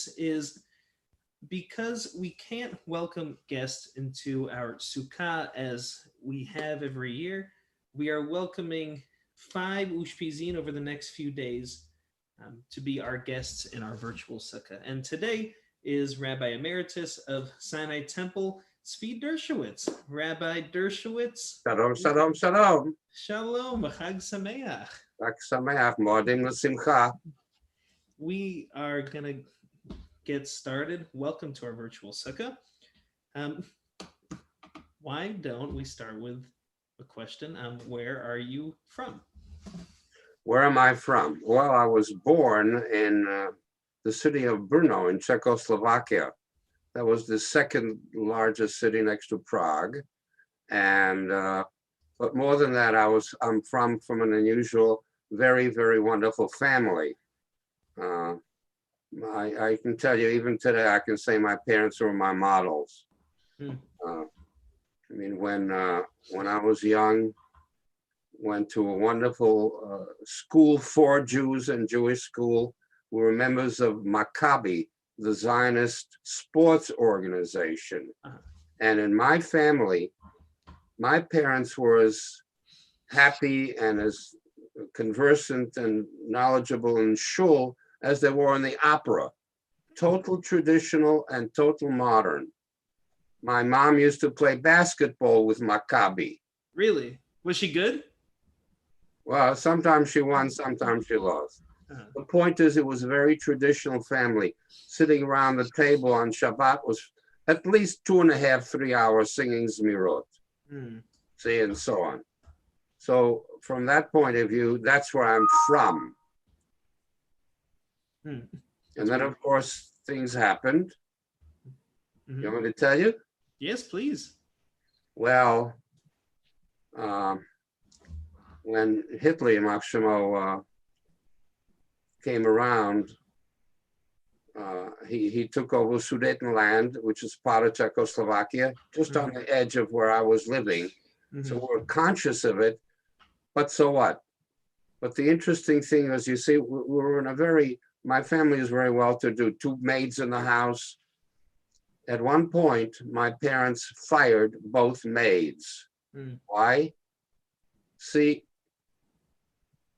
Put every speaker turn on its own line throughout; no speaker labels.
this is because we can't welcome guests into our sukkah as we have every year. We are welcoming five Ushpizin over the next few days to be our guests in our virtual sukkah. And today is Rabbi Emeritus of Sinai Temple, Tzvi Dershowitz. Rabbi Dershowitz.
Shalom, shalom, shalom.
Shalom, Chag Sameach.
Chag Sameach, Modim L'Simcha.
We are going to get started. Welcome to our virtual sukkah. Why don't we start with a question on where are you from?
Where am I from? Well, I was born in the city of Brno in Czechoslovakia. That was the second largest city next to Prague. And but more than that, I'm from an unusual, very, very wonderful family. I can tell you, even today, I can say my parents were my models. I mean, when I was young, went to a wonderful school for Jews and Jewish school. We were members of Maccabi, the Zionist sports organization. And in my family, my parents were as happy and as conversant and knowledgeable in shul as they were in the opera. Total traditional and total modern. My mom used to play basketball with Maccabi.
Really? Was she good?
Well, sometimes she won, sometimes she lost. The point is, it was a very traditional family. Sitting around the table on Shabbat was at least 2.5, 3 hours singing Zmirot. See, and so on. So from that point of view, that's where I'm from. And then, of course, things happened. You want me to tell you?
Yes, please.
Well, when Hitler, Yamach Shemo, came around, he took over Sudetenland, which is part of Czechoslovakia, just on the edge of where I was living. So we're conscious of it, but so what? But the interesting thing is, you see, we were in my family is very well-to-do, 2 maids in the house. At one point, my parents fired both maids. Why? See,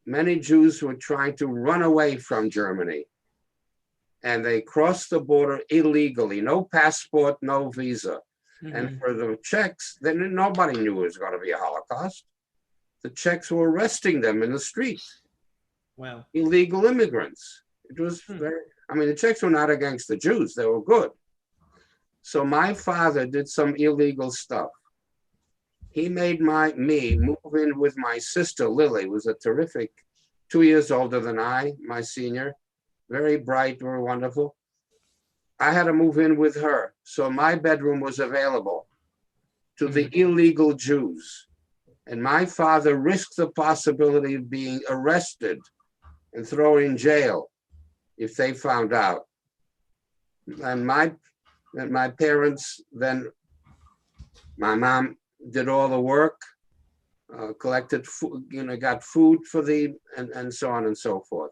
many Jews were trying to run away from Germany, and they crossed the border illegally, no passport, no visa. And for the Czechs, then nobody knew it was going to be a Holocaust. The Czechs were arresting them in the street.
Wow.
Illegal immigrants. It was the Czechs were not against the Jews, they were good. So my father did some illegal stuff. He made me move in with my sister, Lily, who was a terrific, 2 years older than I, my senior, very bright, very wonderful. I had to move in with her. So my bedroom was available to the illegal Jews. And my father risked the possibility of being arrested and thrown in jail if they found out. And my parents then, my mom did all the work, collected food, got food for and so on and so forth.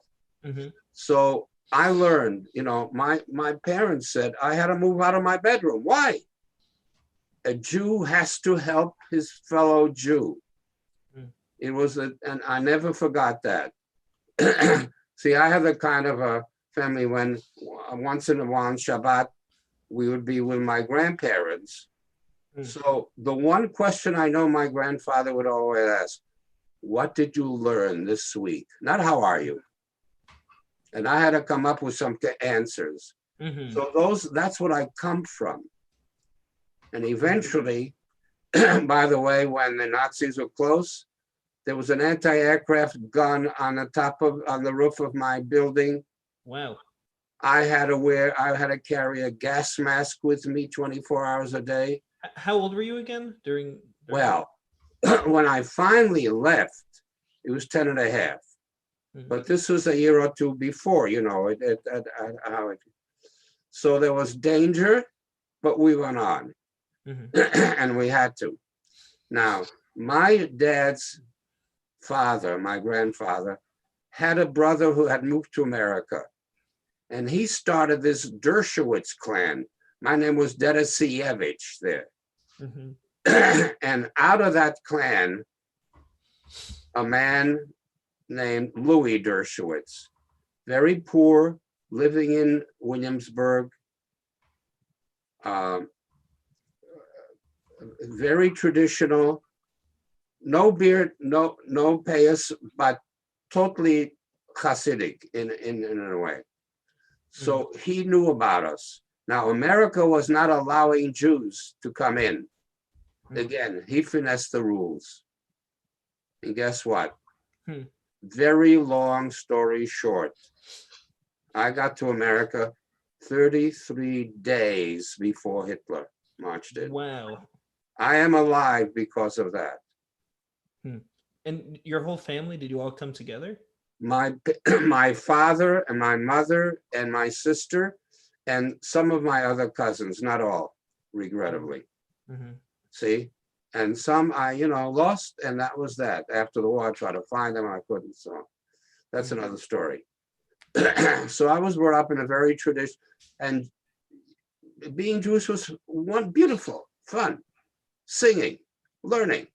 So I learned, my parents said I had to move out of my bedroom. Why? A Jew has to help his fellow Jew. It was, and I never forgot that. See, I had a kind of a family when once in a while on Shabbat, we would be with my grandparents. So the one question I know my grandfather would always ask, what did you learn this week? Not how are you? And I had to come up with some answers. So that's what I come from. And eventually, by the way, when the Nazis were close, there was an anti-aircraft gun on the roof of my building.
Wow.
I had to carry a gas mask with me 24 hours a day.
How old were you again during
Well, when I finally left, it was 10 and a half. But this was a year or two before, so there was danger, but we went on. And we had to. Now, my dad's father, my grandfather, had a brother who had moved to America. And he started this Dershowitz clan. My name was Dershowitz there.
Mm-hmm.
And out of that clan, a man named Louis Dershowitz, very poor, living in Williamsburg, very traditional, no beard, no payas, but totally Hasidic in a way. So he knew about us. Now, America was not allowing Jews to come in. Again, he finessed the rules. And guess what? Very long story short, I got to America 33 days before Hitler marched in.
Wow.
I am alive because of that.
And your whole family, did you all come together?
My father and my mother and my sister and some of my other cousins, not all, regrettably. See? And some I, lost, and that was that. After the war, I tried to find them, I couldn't. So that's another story. So I was brought up in a very traditional, and being Jewish was beautiful, fun, singing, learning,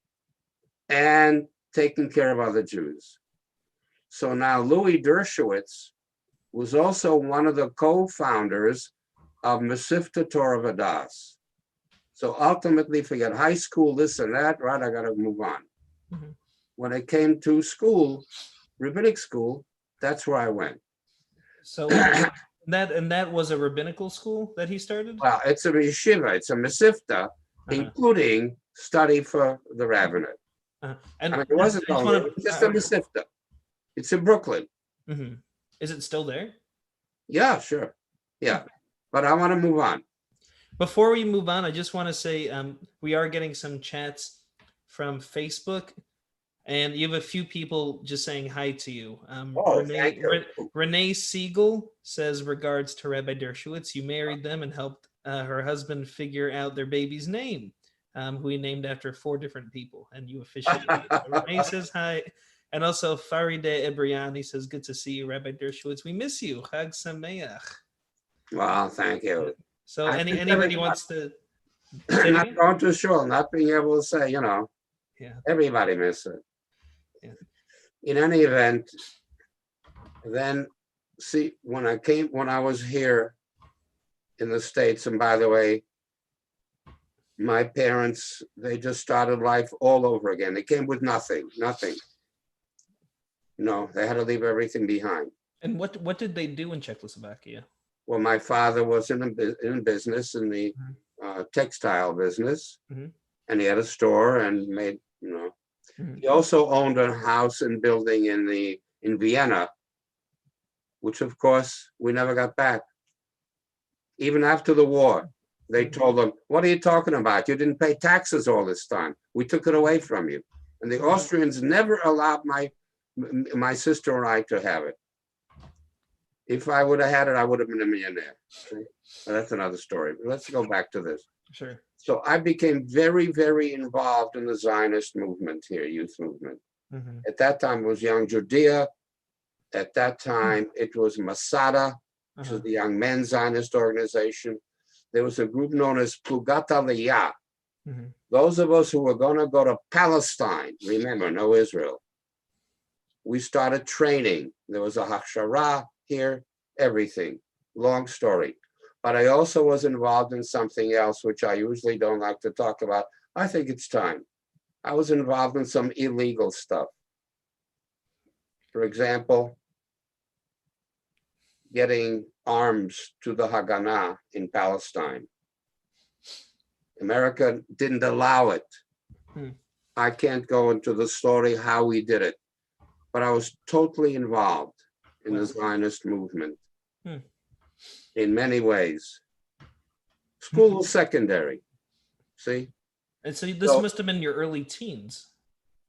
and taking care of other Jews. So now Louis Dershowitz was also one of the co-founders of Mesivta Torah Vadas. So ultimately, forget high school, this and that, right? I got to move on. When it came to school, rabbinic school, that's where I went.
So that was a rabbinical school that he started?
Well, it's a yeshiva, it's a Mesivta, including study for the rabbinate.
And
it wasn't only, it was just a Mesivta. It's in Brooklyn.
Is it still there?
Yeah, sure. Yeah, but I want to move on.
Before we move on, I just want to say we are getting some chats from Facebook, and you have a few people just saying hi to you.
Thank you.
Renee Siegel says, regards to Rabbi Dershowitz. You married them and helped her husband figure out their baby's name, who he named after 4 different people, and you officiated. Renee says hi. And also Farideh Ebriani says, good to see you, Rabbi Dershowitz. We miss you. Chag Sameach.
Well, thank you.
So anybody wants to
not going to shul, not being able to say, everybody miss it.
Yeah.
In any event, then see, when I was here in the States, and by the way, my parents, they just started life all over again. They came with nothing. No, they had to leave everything behind.
And what did they do in Czechoslovakia?
Well, my father was in business, in the textile business, and he had a store and made, He also owned a house and building in Vienna, which of course we never got back. Even after the war, they told him, "What are you talking about? You didn't pay taxes all this time. We took it away from you." And the Austrians never allowed my sister and I to have it. If I would have had it, I would have been a millionaire. Well, that's another story. But let's go back to this.
Sure.
So I became very, very involved in the Zionist movement here, youth movement. At that time, it was Young Judea. At that time, it was Masada, which was the young men's Zionist organization. There was a group known as Plugat Aliyah. Those of us who were going to go to Palestine, remember, no Israel. We started training. There was a Hachshara here, everything. Long story. But I also was involved in something else, which I usually don't like to talk about. I think it's time. I was involved in some illegal stuff. For example, getting arms to the Haganah in Palestine. America didn't allow it. I can't go into the story how we did it, but I was totally involved in the Zionist movement in many ways. School was secondary, see?
And so this must have been your early teens.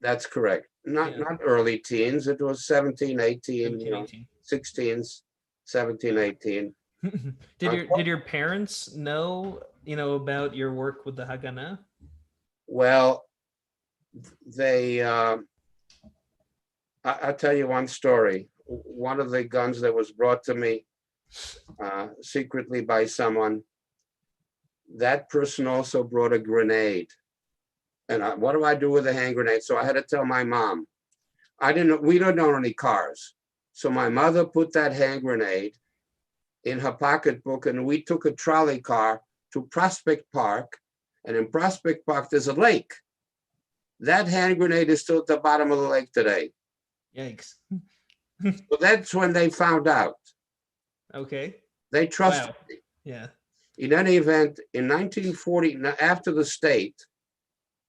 That's correct. Not early teens. It was 17, 18, 16s, 17, 18.
Did your parents know, about your work with the Haganah?
Well, they, I'll tell you one story. One of the guns that was brought to me secretly by someone. That person also brought a grenade. And what do I do with a hand grenade? So I had to tell my mom. We don't own any cars. So my mother put that hand grenade in her pocketbook, and we took a trolley car to Prospect Park. And in Prospect Park, there's a lake. That hand grenade is still at the bottom of the lake today.
Yikes.
So that's when they found out.
Okay.
They trusted me.
Yeah.
In any event, in 1940, after the state,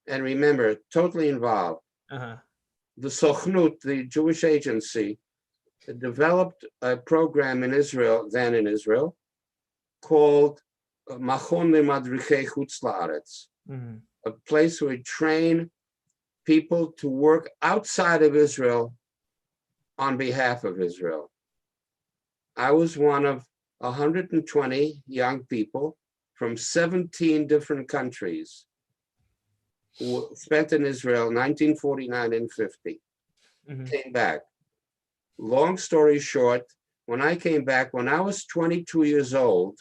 and remember, totally involved, the Sochnut, the Jewish agency, developed a program in Israel, called Machon LeMadrichei Chutz La'aretz, a place where we train people to work outside of Israel on behalf of Israel. I was one of 120 young people from 17 different countries who spent in Israel 1949 and 50. Came back. Long story short, when I came back, when I was 22 years old,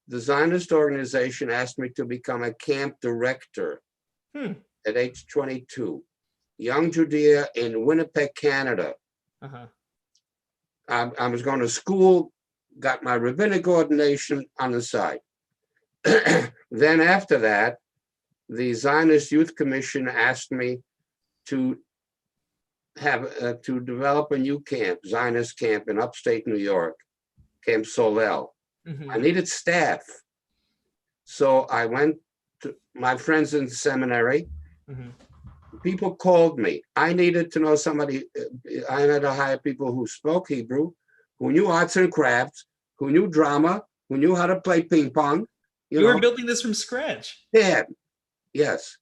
the Zionist organization asked me to become a camp director at age 22. Young Judea in Winnipeg, Canada. I was going to school, got my rabbinic ordination on the side. Then after that, the Zionist Youth Commission asked me to have to develop a new camp, Zionist camp in upstate New York, Camp Solel. I needed staff. So I went to my friends in the seminary. People called me. I needed to know somebody. I had to hire people who spoke Hebrew, who knew arts and crafts, who knew drama, who knew how to play ping pong.
You were building this from scratch.
Yeah, yes.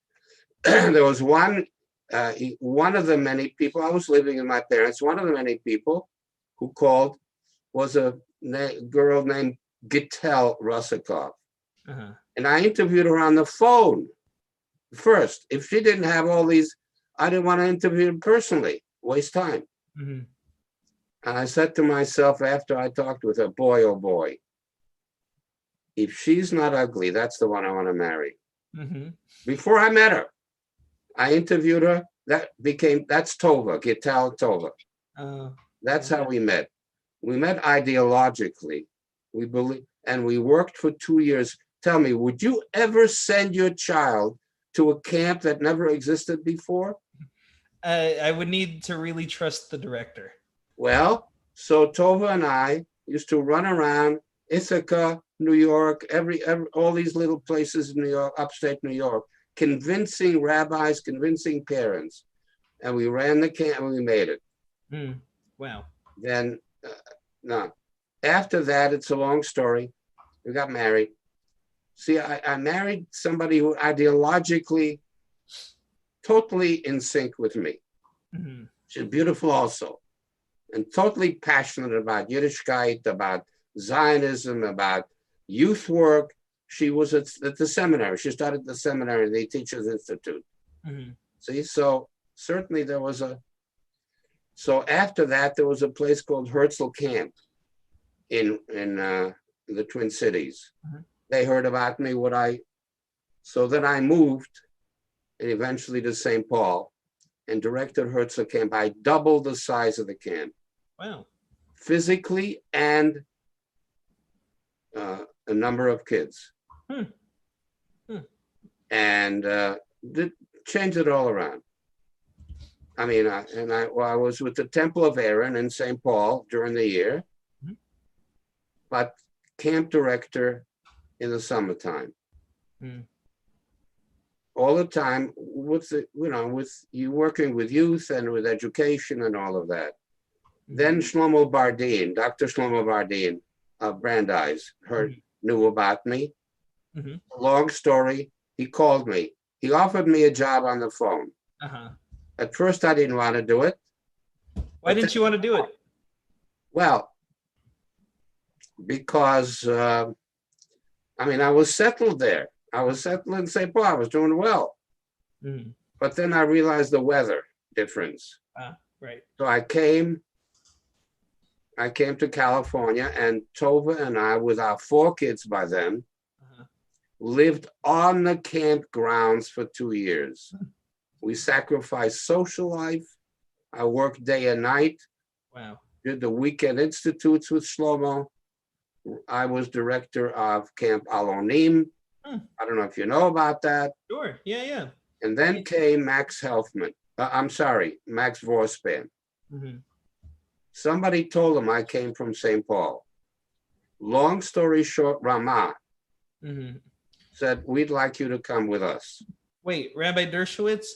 There was one of the many people, I was living with my parents, one of the many people who called was a girl named Gittel Russikov. And I interviewed her on the phone first. If she didn't have all these, I didn't want to interview her personally, waste time. And I said to myself after I talked with her, boy, oh boy, if she's not ugly, that's the one I want to marry. Before I met her, I interviewed her. That's Tova, Gittel Tova. That's how we met. We met ideologically. We believe, and we worked for 2 years. Tell me, would you ever send your child to a camp that never existed before?
I would need to really trust the director.
Well, so Tova and I used to run around Ithaca, New York, all these little places in New York, upstate New York, convincing rabbis, convincing parents. And we ran the camp and we made it.
Wow.
Then, no. After that, it's a long story. We got married. See, I married somebody who ideologically totally in sync with me. She's beautiful also, and totally passionate about Yiddishkeit, about Zionism, about youth work. She was at the seminary. She started the seminary, the Teachers Institute. See, so certainly there was so after that, there was a place called Herzl Camp in the Twin Cities. They heard about me, so then I moved and eventually to St. Paul and directed Herzl Camp. I doubled the size of the camp.
Wow. Physically
and a number of kids. And changed it all around. I mean, I was with the Temple of Aaron in St. Paul during the year, but camp director in the summertime. All the time with you working with youth and with education and all of that. Then Shlomo Bardin, Dr. Shlomo Bardin of Brandeis, knew about me. Long story, he called me. He offered me a job on the phone. At first, I didn't want to do it.
Why didn't you want to do it?
Well, because, I was settled there. I was settled in St. Paul. I was doing well. But then I realized the weather difference.
Right.
So I came I came to California, and Tova and I, with our 4 kids by then,
Uh-huh.
lived on the campgrounds for 2 years. We sacrificed social life. I worked day and night,
Wow.
did the weekend institutes with Shlomo. I was director of Camp Alonim.
Hmm.
I don't know if you know about that.
Sure. Yeah, yeah.
And then came Max Helfman. I'm sorry, Max Vorspan.
Mm-hmm.
Somebody told him I came from St. Paul. Long story short, Ramah
Mm-hmm.
said, we'd like you to come with us.
Wait, Rabbi Dershowitz,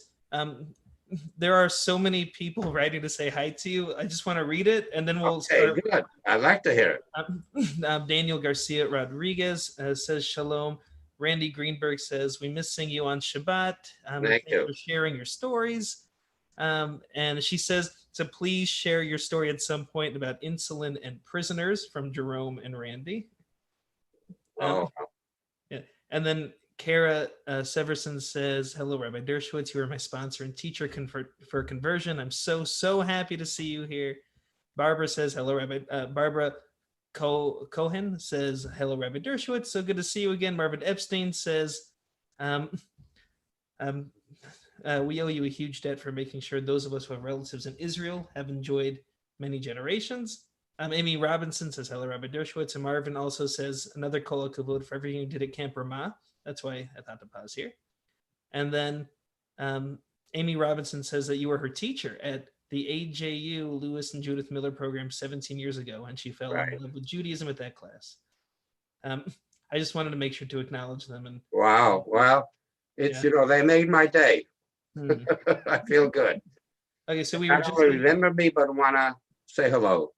there are so many people writing to say hi to you. I just want to read it, and then we'll
Okay,
start.
good. I'd like to hear it.
Daniel Garcia Rodriguez says shalom. Randy Greenberg says we miss seeing you on Shabbat.
Thank
Thanks
you.
for sharing your stories. And she says to please share your story at some point about insulin and prisoners from Jerome and Randy. Um,
Oh,
yeah. And then Kara Severson says, hello, Rabbi Dershowitz. You are my sponsor and teacher for conversion. I'm so happy to see you here. Barbara says, hello, Rabbi. Barbara Cohen says, hello, Rabbi Dershowitz. So good to see you again. Marvin Epstein says, um, um, we owe you a huge debt for making sure those of us who have relatives in Israel have enjoyed many generations. Amy Robinson says, hello, Rabbi Dershowitz. And Marvin also says, another kol hakavod for everything you did at Camp Ramah. That's why I thought to pause here. And then Amy Robinson says that you were her teacher at the AJU Lewis and Judith Miller program 17 years ago, and she fell
right.
in love with Judaism at that class. I just wanted to make sure to acknowledge them. And
Wow. Well, it's,
yeah.
they made my day.
Hmm.
I feel good.
Okay, so we were
Not
just
only remember me, but want to say hello.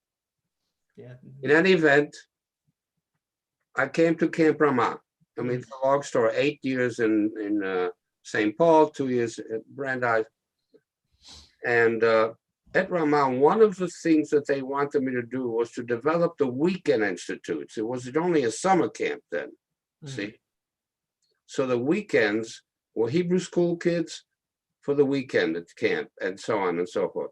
yeah.
In any event, I came to Camp Ramah. I mean,
Mm.
it's a long story. 8 years in St. Paul, 2 years at Brandeis. And at Ramah, one of the things that they wanted me to do was to develop the weekend institutes. It was only a summer camp then, see? So the weekends were Hebrew school kids for the weekend at camp and so on and so forth.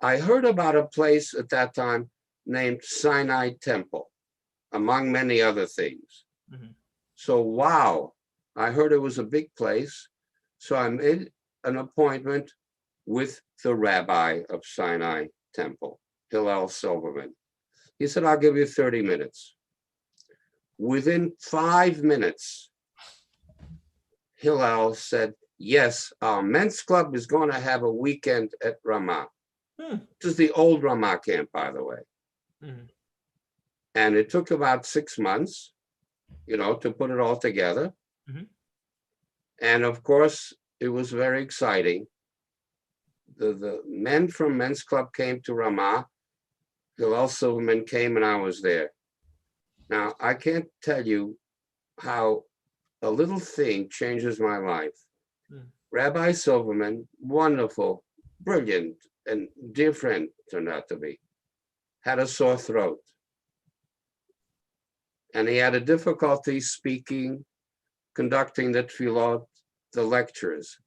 I heard about a place at that time named Sinai Temple, among many other things.
Mhm.
So, wow, I heard it was a big place. So I made an appointment with the rabbi of Sinai Temple, Hillel Silverman. He said, I'll give you 30 minutes. Within 5 minutes, Hillel said, yes, our men's club is going to have a weekend at Ramah. This is the old Ramah camp, by the way.
Mhm.
And it took about 6 months, to put it all together.
Mhm.
And of course, it was very exciting. The men from men's club came to Ramah. Hillel Silverman came and I was there. Now, I can't tell you how a little thing changes my life. Rabbi Silverman, wonderful, brilliant, and dear friend turned out to be, had a sore throat. And he had a difficulty speaking, conducting the tefillot, the lectures.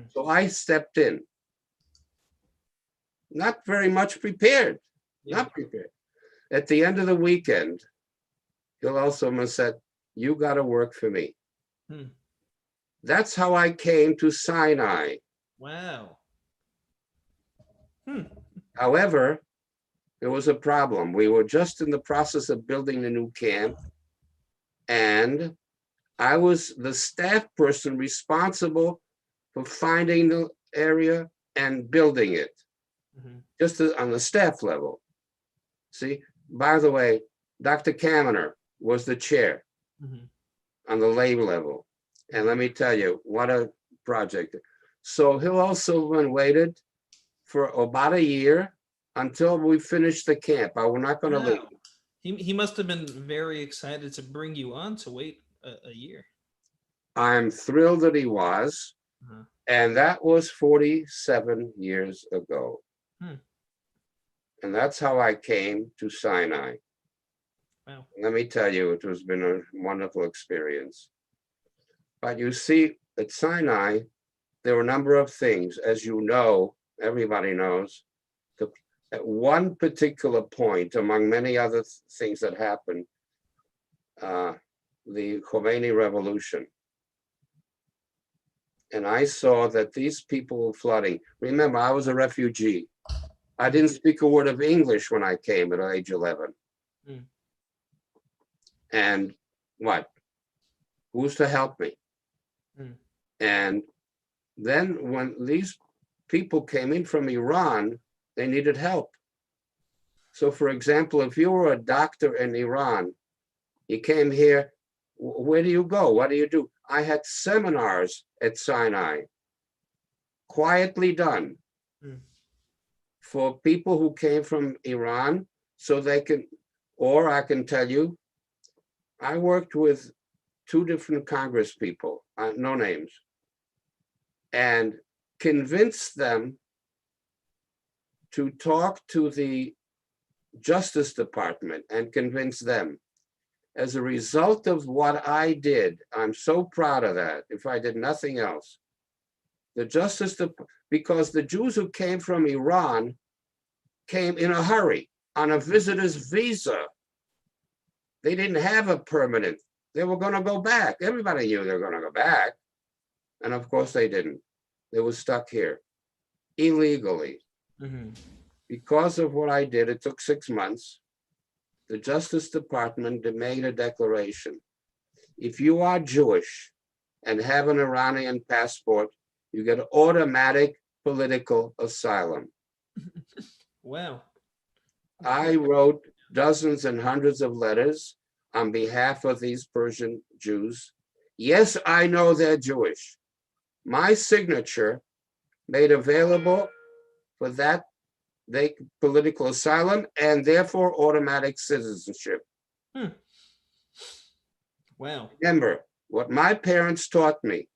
So I stepped in. Not very much prepared, not prepared. At the end of the weekend, Hillel Silverman said, you got to work for me. That's how I came to Sinai.
Wow.
However, there was a problem. We were just in the process of building the new camp, and I was the staff person responsible for finding the area and building it, just on the staff level. See, by the way, Dr. Kamener was the chair on the lay level. And let me tell you, what a project. So Hillel Silverman waited for about a year until we finished the camp. I was not going to leave.
He must have been very excited to bring you on to wait a year.
I'm thrilled that he was. And that was 47 years ago. And that's how I came to Sinai.
Wow.
Let me tell you, it has been a wonderful experience. But you see, at Sinai, there were a number of things. As you know, everybody knows, the at one particular point, among many other things that happened, the Khomeini revolution. And I saw that these people were flooding. Remember, I was a refugee. I didn't speak a word of English when I came at age 11.
Mm.
And what? Who's to help me?
Mm.
And then when these people came in from Iran, they needed help. So for example, if you were a doctor in Iran, you came here, where do you go? What do you do? I had seminars at Sinai, quietly done, for people who came from Iran, so they can, or I can tell you, I worked with 2 different Congress people, no names, and convinced them to talk to the Justice Department and convince them. As a result of what I did, I'm so proud of that, if I did nothing else. The Justice Department, because the Jews who came from Iran came in a hurry on a visitor's visa. They didn't have a permanent. They were going to go back. Everybody knew they were going to go back. And of course they didn't. They were stuck here illegally.
Mm-hmm.
Because of what I did, it took 6 months. The Justice Department made a declaration. If you are Jewish and have an Iranian passport, you get automatic political asylum.
Wow.
I wrote dozens and hundreds of letters on behalf of these Persian Jews. Yes, I know they're Jewish. My signature made available for that they political asylum and therefore automatic citizenship.
Wow.
Remember what my parents taught me.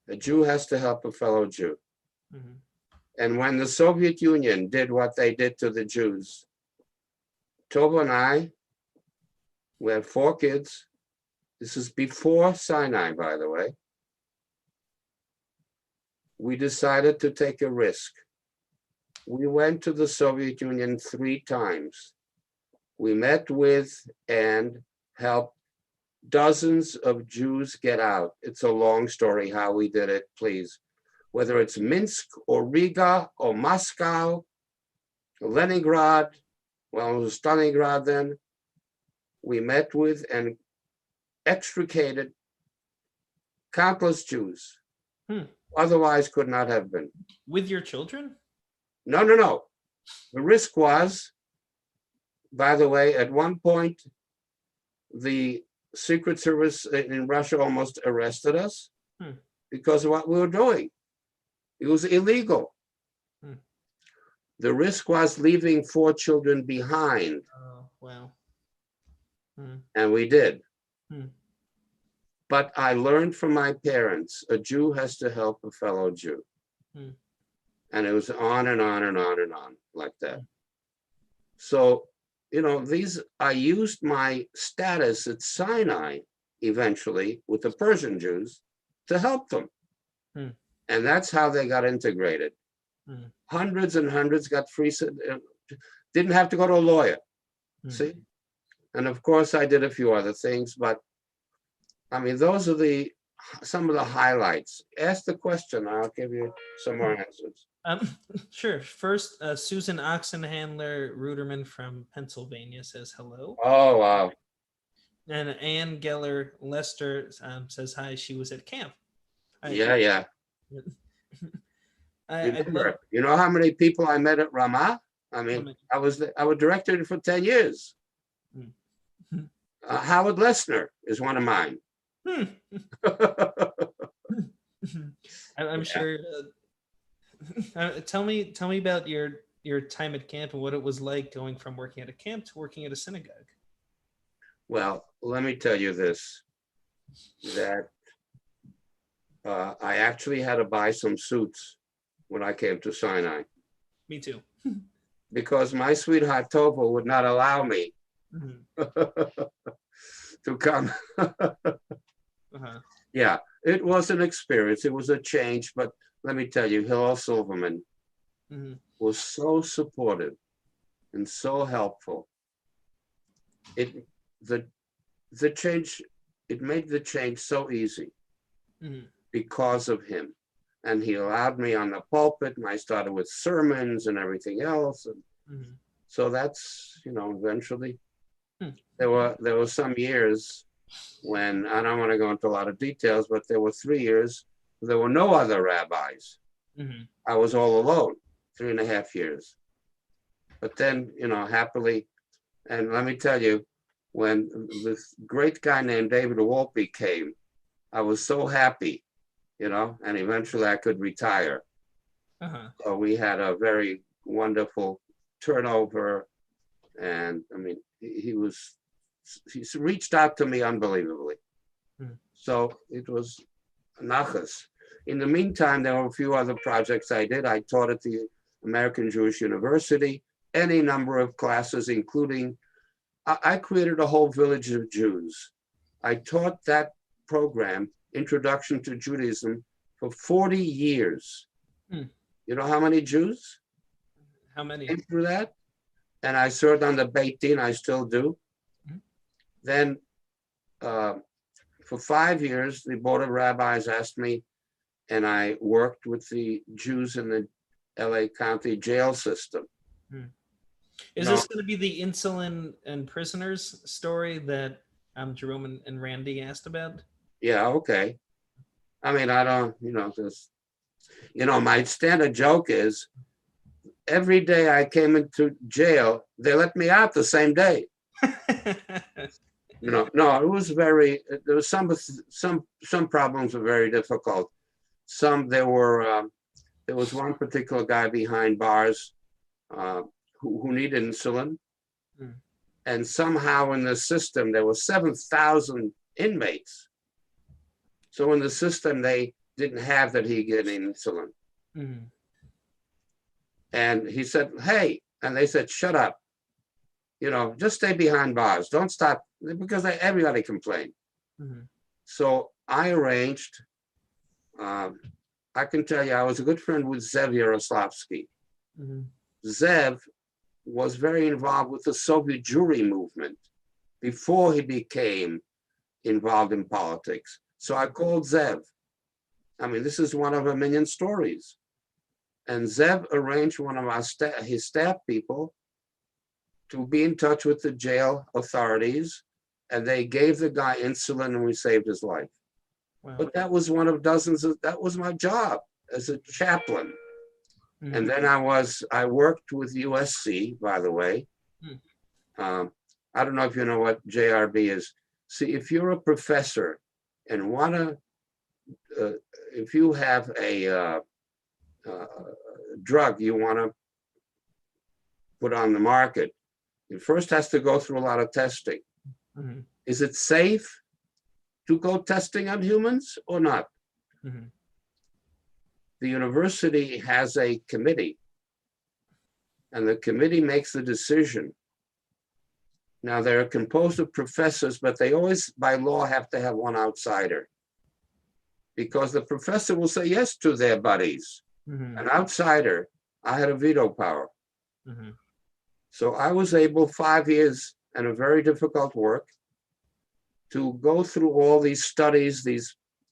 A Jew has to help a fellow Jew.
Mm-hmm.
And when the Soviet Union did what they did to the Jews, Tova and I, we had 4 kids. This is before Sinai, by the way. We decided to take a risk. We went to the Soviet Union 3 times. We met with and helped dozens of Jews get out. It's a long story how we did it, please. Whether it's Minsk or Riga or Moscow, or Leningrad, well, it was Stalingrad then, we met with and extricated countless Jews. Otherwise could not have been.
With your children?
No, no, no. The risk was, by the way, at one point, the Secret Service in Russia almost arrested us because of what we were doing. It was illegal. The risk was leaving 4 children behind.
Oh, wow.
And we did. But I learned from my parents, a Jew has to help a fellow Jew. And it was on and on and on and on like that. So, you know, I used my status at Sinai eventually with the Persian Jews to help them. And that's how they got integrated. Hundreds and hundreds got free, didn't have to go to a lawyer. See? And of course I did a few other things, but I mean, those are some of the highlights. Ask the question, I'll give you some more answers.
Sure. First, Susan Oxenhandler Ruderman from Pennsylvania says hello.
Oh, wow.
And Ann Geller Lester says hi. She was at camp.
Yeah. You know how many people I met at Ramah? I mean, I was director for 10 years. Howard Lesner is one of mine.
I'm sure. Tell me about your time at camp and what it was like going from working at a camp to working at a synagogue.
Well, let me tell you this, that I actually had to buy some suits when I came to Sinai.
Me too.
Because my sweetheart Tova would not allow me to come. Yeah, it was an experience. It was a change, but let me tell you, Hillel Silverman was so supportive and so helpful. It the change, it made the change so easy because of him. And he allowed me on the pulpit, and I started with sermons and everything else. And so that's, eventually there were some years when, I don't want to go into a lot of details, but there were 3 years there were no other rabbis. I was all alone, 3.5 years. But then, happily, and let me tell you, when this great guy named David Wolpe came, I was so happy, and eventually I could retire. So we had a very wonderful turnover. And I mean, he's reached out to me unbelievably. So it was nachas. In the meantime, there were a few other projects I did. I taught at the American Jewish University, any number of classes, including, I created a whole village of Jews. I taught that program, Introduction to Judaism, for 40 years. You know how many Jews?
How many?
Came through that? And I served on the Beit Din, I still do. Then for 5 years, the Board of Rabbis asked me, and I worked with the Jews in the LA County jail system.
Is this going to be the insulin and prisoners story that Jerome and Randy asked about?
Yeah, okay. I mean, I don't, my standard joke is every day I came into jail, they let me out the same day. No, it was there was some problems were very difficult. There was one particular guy behind bars who needed insulin. And somehow in the system, there were 7,000 inmates. So in the system, they didn't have that he get insulin. And he said, hey, and they said, shut up. Just stay behind bars. Don't stop, because everybody complained. So I arranged, I can tell you, I was a good friend with Zev Yaroslavsky. Zev was very involved with the Soviet Jewry movement before he became involved in politics. So I called Zev. I mean, this is one of a million stories. And Zev arranged one of his staff people to be in touch with the jail authorities, and they gave the guy insulin, and we saved his life. Wow. But that was one of dozens that was my job as a chaplain. And then I worked with USC, by the way. I don't know if you know what JRB is. See, if you're a professor and if you have a drug you want to put on the market, it first has to go through a lot of testing. Is it safe to go testing on humans or not? The university has a committee, and the committee makes the decision. Now, they're composed of professors, but they always, by law, have to have one outsider, because the professor will say yes to their buddies. An outsider, I had a veto power. So I was able, 5 years and a very difficult work, to go through all these studies, the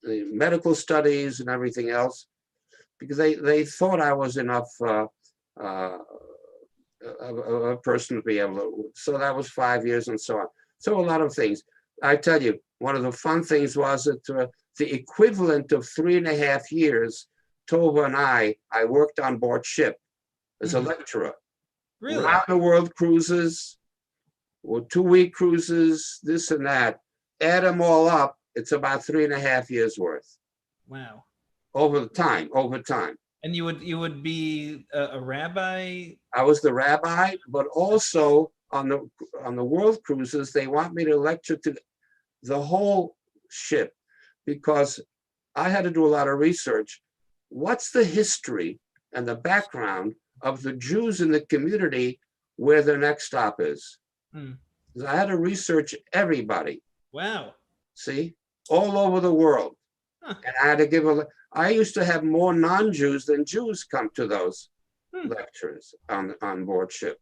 medical studies and everything else, because they thought I was enough a person to be able to. So that was 5 years and so on. So a lot of things. I tell you, one of the fun things was that the equivalent of 3.5 years, Tova and I worked on board ship as a lecturer.
Really?
Around the world cruises, or 2-week cruises, this and that. Add them all up, it's about 3.5 years worth.
Wow.
Over time.
And you would be a rabbi?
I was the rabbi, but also on the world cruises, they want me to lecture to the whole ship, because I had to do a lot of research. What's the history and the background of the Jews in the community where their next stop is? I had to research everybody.
Wow.
See, all over the world. And I had to I used to have more non-Jews than Jews come to those. lectures on board ship.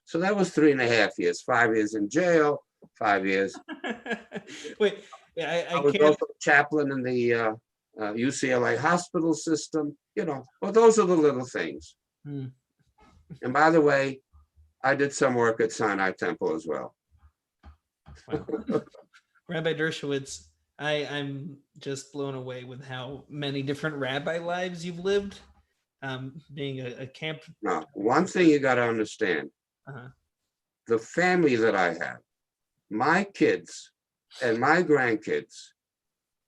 So that was 3.5 years, 5 years in jail, 5 years.
Wait,
I
I
was
can't.
also chaplain in the UCLA hospital system, well, those are the little things.
Hmm.
And by the way, I did some work at Sinai Temple as well.
Wow. Rabbi Dershowitz, I'm just blown away with how many different rabbi lives you've lived. Being a camp.
Now, one thing you got to understand,
Uh-huh.
the family that I have, my kids and my grandkids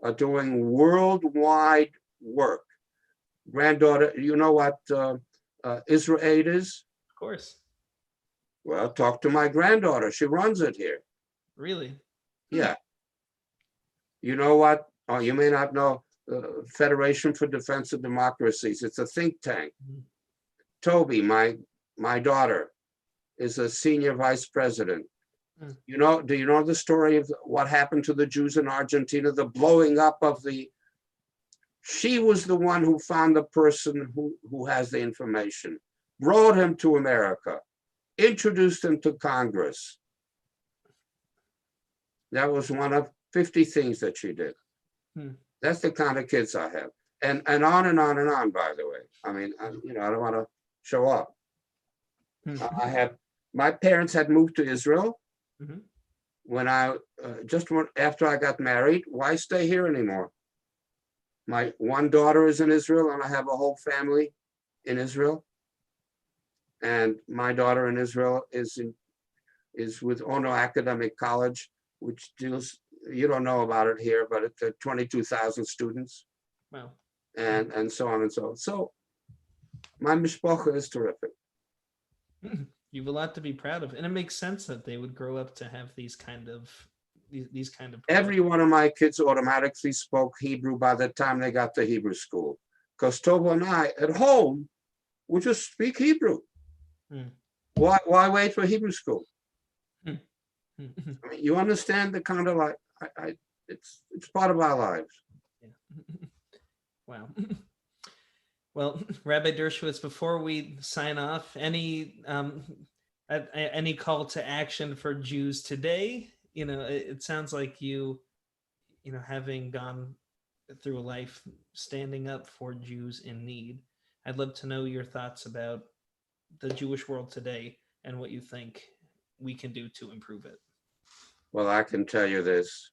are doing worldwide work. Granddaughter, you know what Israel Aid is?
Of course.
Well, talk to my granddaughter. She runs it here.
Really?
Yeah. You know what? Oh, you may not know Federation for Defense of Democracies. It's a think tank.
Mhm.
Toby, my daughter, is a senior vice president.
Hmm.
Do you know the story of what happened to the Jews in Argentina, the blowing up of she was the one who found the person who has the information, brought him to America, introduced him to Congress. That was one of 50 things that she did.
Hmm.
That's the kind of kids I have. And on and on and on, by the way. I mean, I don't want to show off. My parents had moved to Israel.
Mm-hmm.
When after I got married. Why stay here anymore? My one daughter is in Israel, and I have a whole family in Israel. And my daughter in Israel is with Ono Academic College, which deals. You don't know about it here, but it's 22,000 students.
Wow.
And so on and so on. So my mishpacha is terrific.
You have a lot to be proud of, and it makes sense that they would grow up to have these kind of.
Every one of my kids automatically spoke Hebrew by the time they got to Hebrew school, because Tova and I at home would just speak Hebrew. Why wait for Hebrew school? I mean, you understand the kind of like it's part of our lives.
Yeah. Wow. Well, Rabbi Dershowitz, before we sign off, any call to action for Jews today? It sounds like you having gone through a life standing up for Jews in need. I'd love to know your thoughts about the Jewish world today and what you think we can do to improve it.
Well, I can tell you this.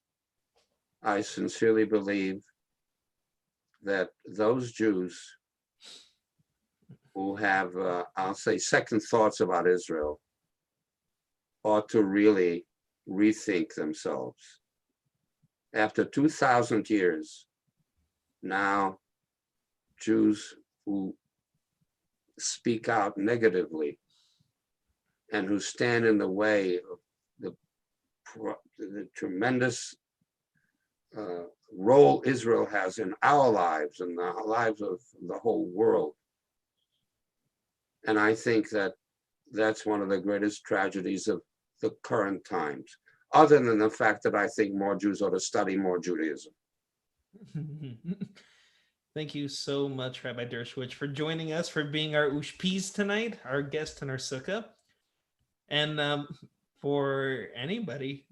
I sincerely believe that those Jews who have, I'll say, second thoughts about Israel ought to really rethink themselves. After 2,000 years, now Jews who speak out negatively and who stand in the way of the tremendous role Israel has in our lives and the lives of the whole world. And I think that that's one of the greatest tragedies of the current times, other than the fact that I think more Jews ought to study more Judaism.
Thank you so much, Rabbi Dershowitz, for joining us, for being our Ushpiz tonight, our guest in our sukkah. And for anybody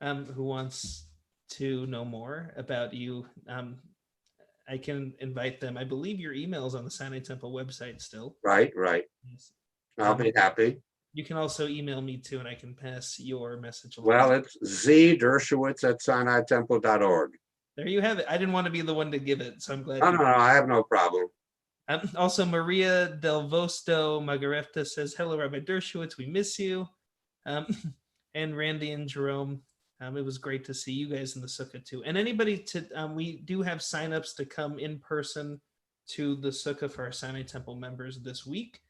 who wants to know more about you, I can invite them. I believe your email is on the Sinai Temple website still.
Right.
Yes.
I'll be happy.
You can also email me too, and I can pass your message along.
Well, it's zdershowitz@sinaitemple.org.
There you have it. I didn't want to be the one to give it, so I'm glad.
No, I have no problem.
Also, Maria Del Vosto Magarefta says, hello, Rabbi Dershowitz. We miss you. And Randy and Jerome, it was great to see you guys in the sukkah too. And anybody we do have signups to come in person to the sukkah for our Sinai Temple members this week.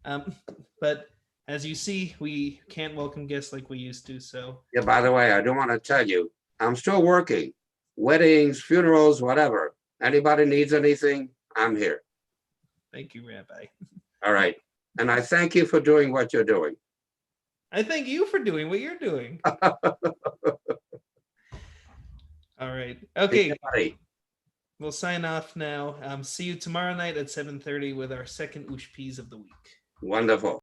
But as you see, we can't welcome guests like we used to. So
yeah, by the way, I do want to tell you, I'm still working. Weddings, funerals, whatever. Anybody needs anything, I'm here.
Thank you, Rabbi.
All right. And I thank you for doing what you're doing.
I thank you for doing what you're doing. All right. Okay. We'll sign off now. See you tomorrow night at 7:30 with our second Ushpiz of the week.
Wonderful.